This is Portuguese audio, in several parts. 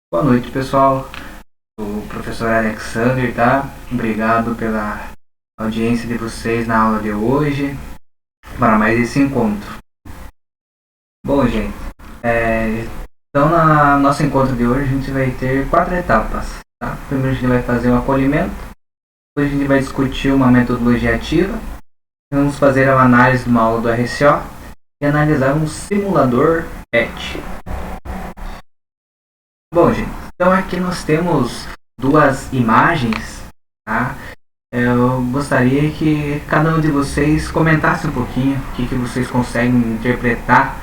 Boa noite, pessoal. O professor Alexander, tá? Obrigado pela audiência de vocês na aula de hoje, para mais esse encontro. Bom, gente, então no nosso encontro de hoje a gente vai ter 4 etapas, tá? Primeiro a gente vai fazer o acolhimento, depois a gente vai discutir uma metodologia ativa, vamos fazer uma análise de uma aula do RCO e analisar um simulador PET. Bom, gente, então aqui nós temos duas imagens, tá? Eu gostaria que cada um de vocês comentasse um pouquinho o que vocês conseguem interpretar,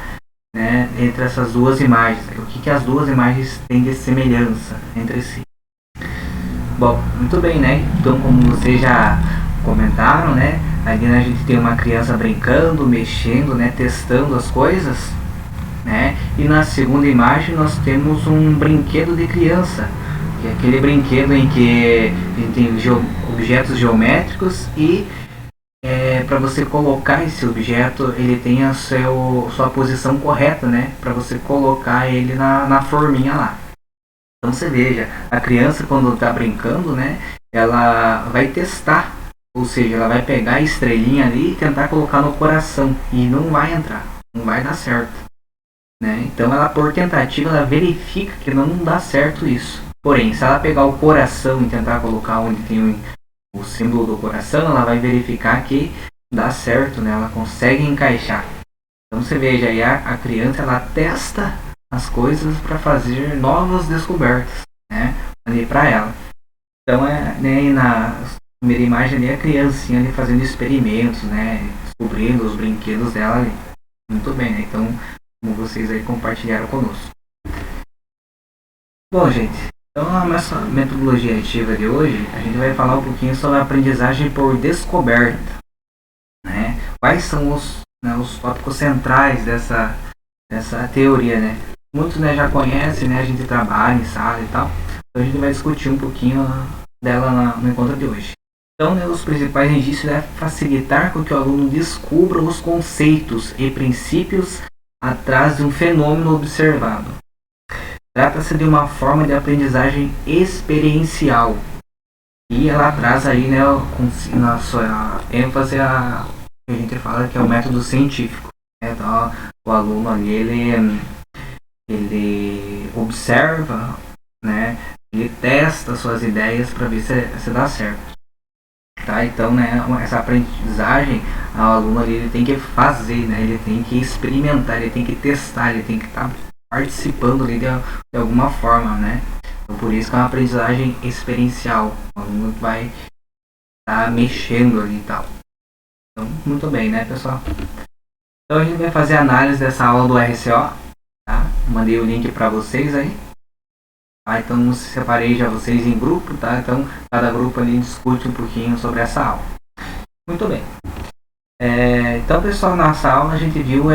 né, entre essas duas imagens, o que as duas imagens têm de semelhança entre si. Bom, muito bem, né? Então, como vocês já comentaram, né, aqui a gente tem uma criança brincando, mexendo, né, testando as coisas, né? E na segunda imagem nós temos um brinquedo de criança, que é aquele brinquedo em que a gente tem objetos geométricos e para você colocar esse objeto ele tem a sua posição correta, né? Para você colocar ele na forminha lá. Então você veja, a criança quando está brincando, né? Ela vai testar, ou seja, ela vai pegar a estrelinha ali e tentar colocar no coração e não vai entrar, não vai dar certo. Né? Então ela por tentativa ela verifica que não dá certo isso. Porém, se ela pegar o coração e tentar colocar onde tem o símbolo do coração, ela vai verificar que dá certo, né? Ela consegue encaixar. Então você veja aí a criança ela testa as coisas para fazer novas descobertas, né? Ali para ela. Então né, na primeira imagem ali a criancinha ali fazendo experimentos, né? Descobrindo os brinquedos dela ali. Muito bem, né? Então como vocês aí compartilharam conosco. Bom, gente, então na nossa metodologia ativa de hoje, a gente vai falar um pouquinho sobre a aprendizagem por descoberta. Né? Quais são os tópicos centrais dessa teoria, né? Muitos né, já conhecem, né? A gente trabalha em sala e tal, então a gente vai discutir um pouquinho dela no encontro de hoje. Então, né, os principais indícios é facilitar com que o aluno descubra os conceitos e princípios atrás de um fenômeno observado. Trata-se de uma forma de aprendizagem experiencial e ela traz aí, né, na sua ênfase que a gente fala que é o método científico. Né? Então, o aluno ali ele observa, né, ele testa suas ideias para ver se dá certo. Tá? Então, né, essa aprendizagem, o aluno ali, ele tem que fazer, né, ele tem que experimentar, ele tem que testar, ele tem que estar participando ali de alguma forma, né? Então, por isso que é uma aprendizagem experiencial, o aluno vai estar mexendo ali e tal. Então, muito bem, né, pessoal? Então a gente vai fazer a análise dessa aula do RCO, tá? Mandei o link para vocês aí. Então separei já vocês em grupo, tá? Então cada grupo ali discute um pouquinho sobre essa aula. Muito bem. Então pessoal, nessa aula a gente viu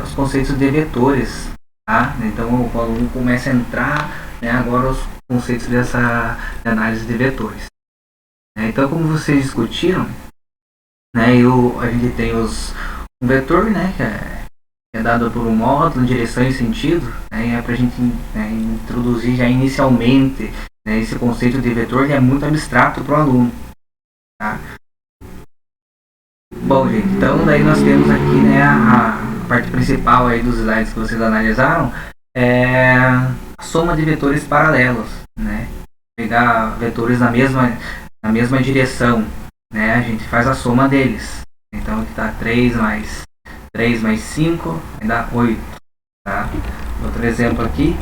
os conceitos de vetores, tá? Então o aluno começa a entrar, né, agora os conceitos de análise de vetores. Então como vocês discutiram, né, a gente tem um vetor, né, que é dado por um módulo, direção e sentido, né, e é para a gente, né, introduzir já inicialmente, né, esse conceito de vetor, que é muito abstrato para o aluno. Tá? Bom, gente, então daí nós temos aqui, né, a parte principal aí dos slides que vocês analisaram, é a soma de vetores paralelos, né? Pegar vetores na mesma direção, né? A gente faz a soma deles. Então aqui está 3 mais 5 vai dar 8. Tá? Outro exemplo aqui,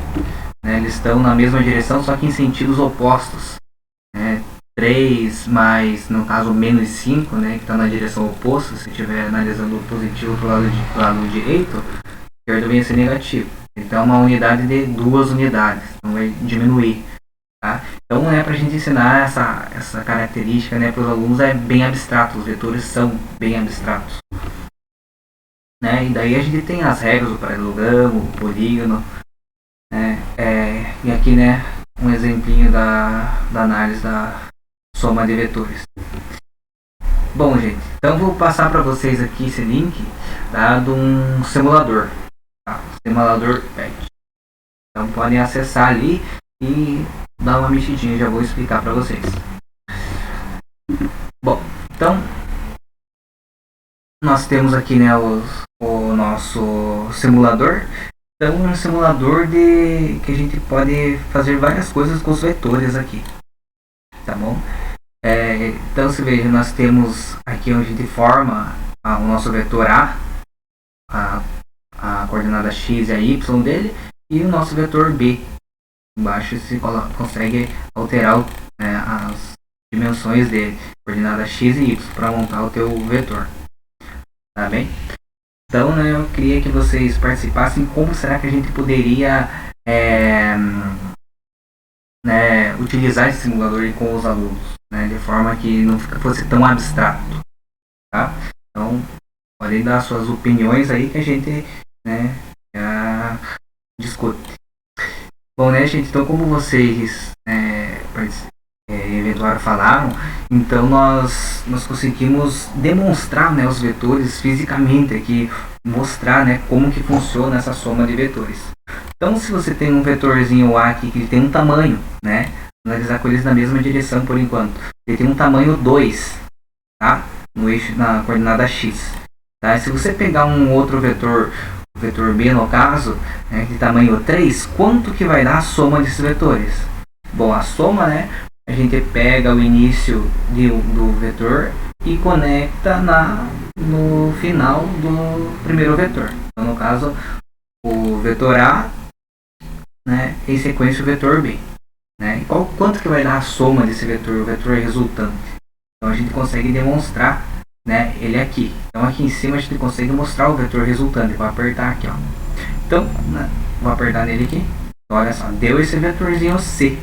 né, eles estão na mesma direção, só que em sentidos opostos. 3 mais, no caso, menos 5, né, que está na direção oposta, se estiver analisando o positivo para o lado direito, o esquerdo vem a ser negativo. Então é uma unidade de 2 unidades, então vai diminuir. Tá? Então para a gente ensinar essa característica, né, para os alunos é bem abstrato, os vetores são bem abstratos. Né? E daí a gente tem as regras do paralelogramo, o polígono, né? E aqui, né, um exemplinho da análise da soma de vetores. Bom, gente, então vou passar para vocês aqui esse link, tá, de um simulador, tá? Simulador PET. Então podem acessar ali e dar uma mexidinha, já vou explicar para vocês. Bom, então nós temos aqui, né, o nosso simulador. Então é um simulador que a gente pode fazer várias coisas com os vetores aqui, tá bom? Então você veja, nós temos aqui onde a gente forma o nosso vetor a coordenada x e a y dele, e o nosso vetor b. Embaixo você consegue alterar as dimensões dele, coordenada x e y, para montar o teu vetor. Tá bem? Então, né, eu queria que vocês participassem. Como será que a gente poderia utilizar esse simulador com os alunos, né, de forma que não fosse tão abstrato, tá? Então, podem dar suas opiniões aí que a gente, né, já discute. Bom, né, gente, então como vocês eventualmente falaram, então nós conseguimos demonstrar, né, os vetores fisicamente aqui, mostrar, né, como que funciona essa soma de vetores. Então, se você tem um vetorzinho A aqui que tem um tamanho, né, analisar com eles na mesma direção por enquanto, ele tem um tamanho 2, tá, no eixo, na coordenada x, tá? Se você pegar um outro vetor, o vetor B no caso, né, de tamanho 3, quanto que vai dar a soma desses vetores? Bom, a soma, né, a gente pega o início do vetor e conecta no final do primeiro vetor. Então, no caso, o vetor A, né, em sequência o vetor B. Né? E quanto que vai dar a soma desse vetor, o vetor resultante? Então, a gente consegue demonstrar, né, ele aqui. Então, aqui em cima a gente consegue mostrar o vetor resultante. Vou apertar aqui, ó. Então, né, vou apertar nele aqui. Então, olha só, deu esse vetorzinho C.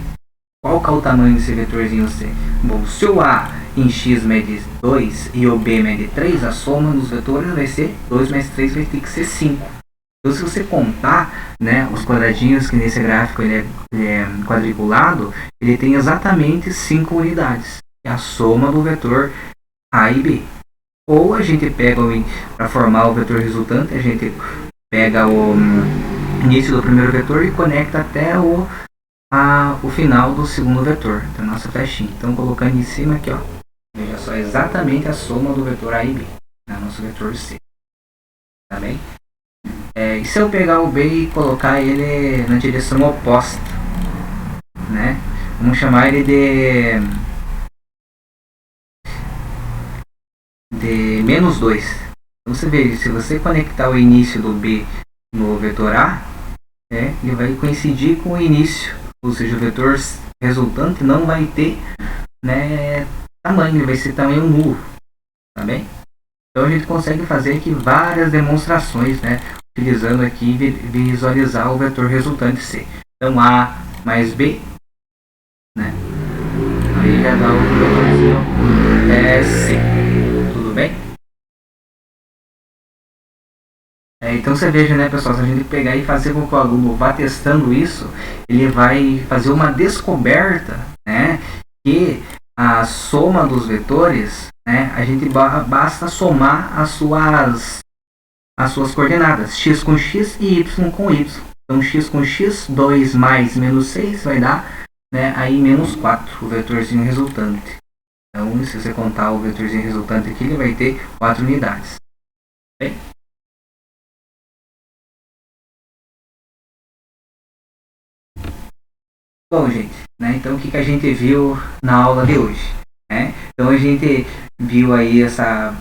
Qual que é o tamanho desse vetorzinho C? Bom, se o A em x mede 2 e o B mede 3, a soma dos vetores vai ser 2 mais 3 vai ter que ser 5. Então, se você contar, né, os quadradinhos, que nesse gráfico ele é quadriculado, ele tem exatamente 5 unidades. É a soma do vetor A e B. Ou a gente pega, para formar o vetor resultante, a gente pega o início do primeiro vetor e conecta até o final do segundo vetor, da nossa flechinha. Então, colocando em cima aqui, ó, veja só, exatamente a soma do vetor A e B, né, nosso vetor C. Tá bem? E se eu pegar o B e colocar ele na direção oposta, né? Vamos chamar ele de menos 2. Então você vê, se você conectar o início do B no vetor A, ele vai coincidir com o início, ou seja, o vetor resultante não vai ter, né, tamanho, ele vai ser tamanho nulo, tá bem? Então a gente consegue fazer aqui várias demonstrações, né, utilizando aqui visualizar o vetor resultante C. Então A mais B, né, aí já dá o vetorzinho C. Tudo bem? Então você veja, né, pessoal, se a gente pegar e fazer com que o aluno vá testando isso, ele vai fazer uma descoberta, né, que a soma dos vetores, né, a gente basta somar as suas coordenadas, x com x e y com y. Então x com x, 2 mais menos 6 vai dar, né, aí menos 4, o vetorzinho resultante. Então, se você contar o vetorzinho resultante aqui, ele vai ter 4 unidades. Bem? Bom, gente, né, então o que a gente viu na aula de hoje? Né? Então a gente viu aí essa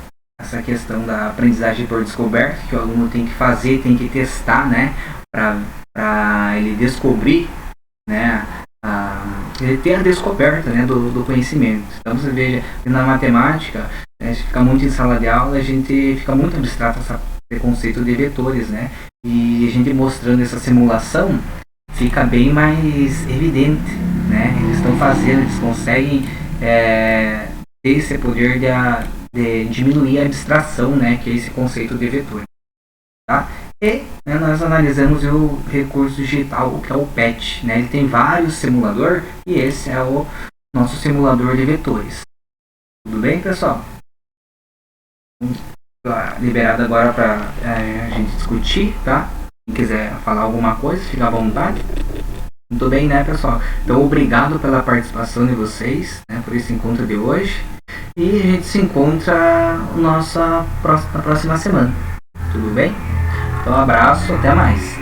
questão da aprendizagem por descoberta, que o aluno tem que fazer, tem que testar, né, para ele descobrir, né, ele ter a descoberta, né, do conhecimento. Então você veja, na matemática, né, se fica muito em sala de aula, a gente fica muito abstrato esse conceito de vetores, né, e a gente mostrando essa simulação, fica bem mais evidente, né? Eles estão fazendo, eles conseguem ter esse poder de diminuir a abstração, né? Que é esse conceito de vetor, tá? E, né, nós analisamos o recurso digital, que é o PET, né? Ele tem vários simuladores e esse é o nosso simulador de vetores. Tudo bem, pessoal? Liberado agora para a gente discutir, tá? Quem quiser falar alguma coisa, fica à vontade. Muito bem, né, pessoal? Então, obrigado pela participação de vocês, né, por esse encontro de hoje. E a gente se encontra na próxima semana. Tudo bem? Então, um abraço, até mais.